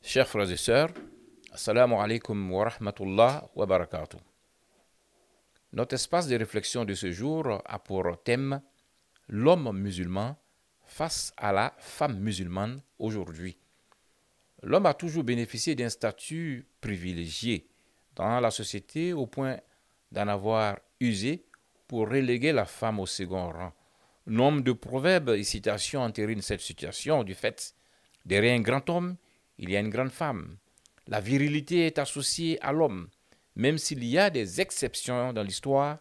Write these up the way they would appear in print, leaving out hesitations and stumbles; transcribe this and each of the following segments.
Chers frères et sœurs, Assalamu alaikum wa rahmatullah wa barakatuh. Notre espace de réflexion de ce jour a pour thème l'homme musulman face à la femme musulmane aujourd'hui. L'homme a toujours bénéficié d'un statut privilégié dans la société au point d'en avoir usé pour reléguer la femme au second rang. Nombre de proverbes et citations entérinent cette situation du fait derrière un grand homme, il y a une grande femme. La virilité est associée à l'homme. Même s'il y a des exceptions dans l'histoire,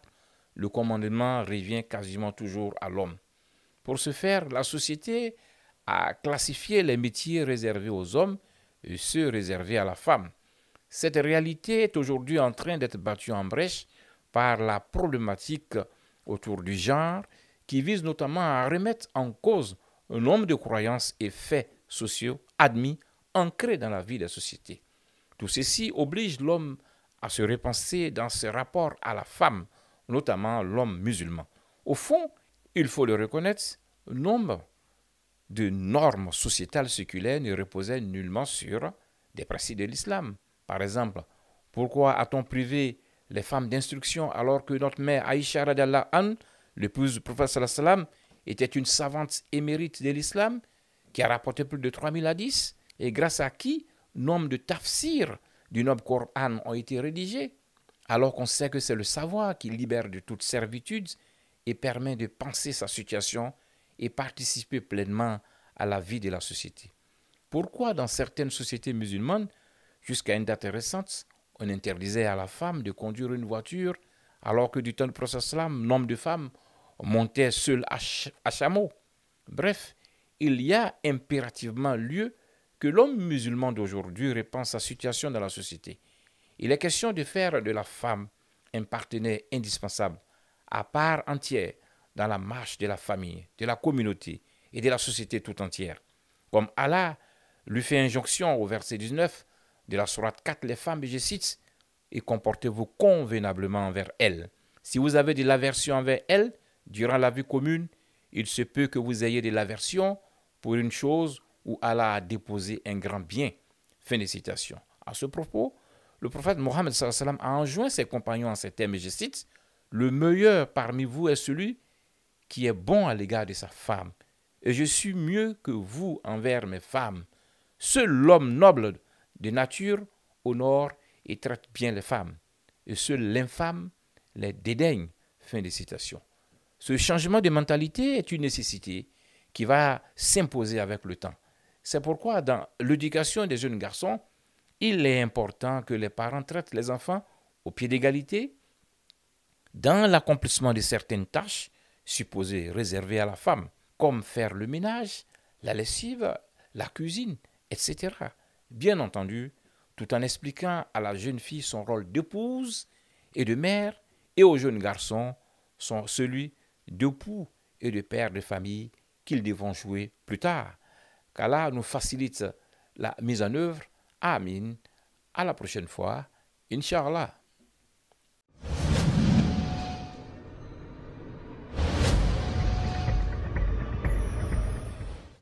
le commandement revient quasiment toujours à l'homme. Pour ce faire, la société a classifié les métiers réservés aux hommes et ceux réservés à la femme. Cette réalité est aujourd'hui en train d'être battue en brèche par la problématique autour du genre qui vise notamment à remettre en cause un nombre de croyances et faits sociaux admis, ancrés dans la vie des sociétés. Tout ceci oblige l'homme à se repenser dans ses rapports à la femme, notamment l'homme musulman. Au fond, il faut le reconnaître, nombre de normes sociétales séculaires ne reposaient nullement sur des principes de l'islam. Par exemple, pourquoi a-t-on privé les femmes d'instruction alors que notre mère Aïcha radiallahu anha, l'épouse du prophète sallallahu alayhi wa sallam, était une savante émérite de l'islam qui a rapporté plus de 3000 hadiths et grâce à qui nombre de tafsirs du noble Coran ont été rédigés, alors qu'on sait que c'est le savoir qui libère de toute servitude et permet de penser sa situation et participer pleinement à la vie de la société. Pourquoi dans certaines sociétés musulmanes, jusqu'à une date récente, on interdisait à la femme de conduire une voiture alors que du temps du prophète sallam, nombre de femmes montaient seules à chameau. Bref, il y a impérativement lieu que l'homme musulman d'aujourd'hui repense sa situation dans la société. Il est question de faire de la femme un partenaire indispensable, à part entière, dans la marche de la famille, de la communauté et de la société tout entière. Comme Allah lui fait injonction au verset 19 de la sourate 4, les femmes, je cite, et comportez-vous convenablement envers elles. Si vous avez de l'aversion envers elles, durant la vie commune, il se peut que vous ayez de l'aversion pour une chose où Allah a déposé un grand bien. Fin de citation. À ce propos, le prophète Mohammed a enjoint ses compagnons en ces termes, et je cite, « Le meilleur parmi vous est celui qui est bon à l'égard de sa femme, et je suis mieux que vous envers mes femmes. Seul l'homme noble de nature honore et traite bien les femmes, et seul l'infâme les dédaigne. » Fin de citation. Ce changement de mentalité est une nécessité qui va s'imposer avec le temps. C'est pourquoi dans l'éducation des jeunes garçons, il est important que les parents traitent les enfants au pied d'égalité dans l'accomplissement de certaines tâches supposées réservées à la femme, comme faire le ménage, la lessive, la cuisine, etc. Bien entendu, tout en expliquant à la jeune fille son rôle d'épouse et de mère, et au jeune garçon celui d'époux et de père de famille qu'ils devront jouer plus tard. Qu'Allah nous facilite la mise en œuvre. Amin. À la prochaine fois. Inch'Allah.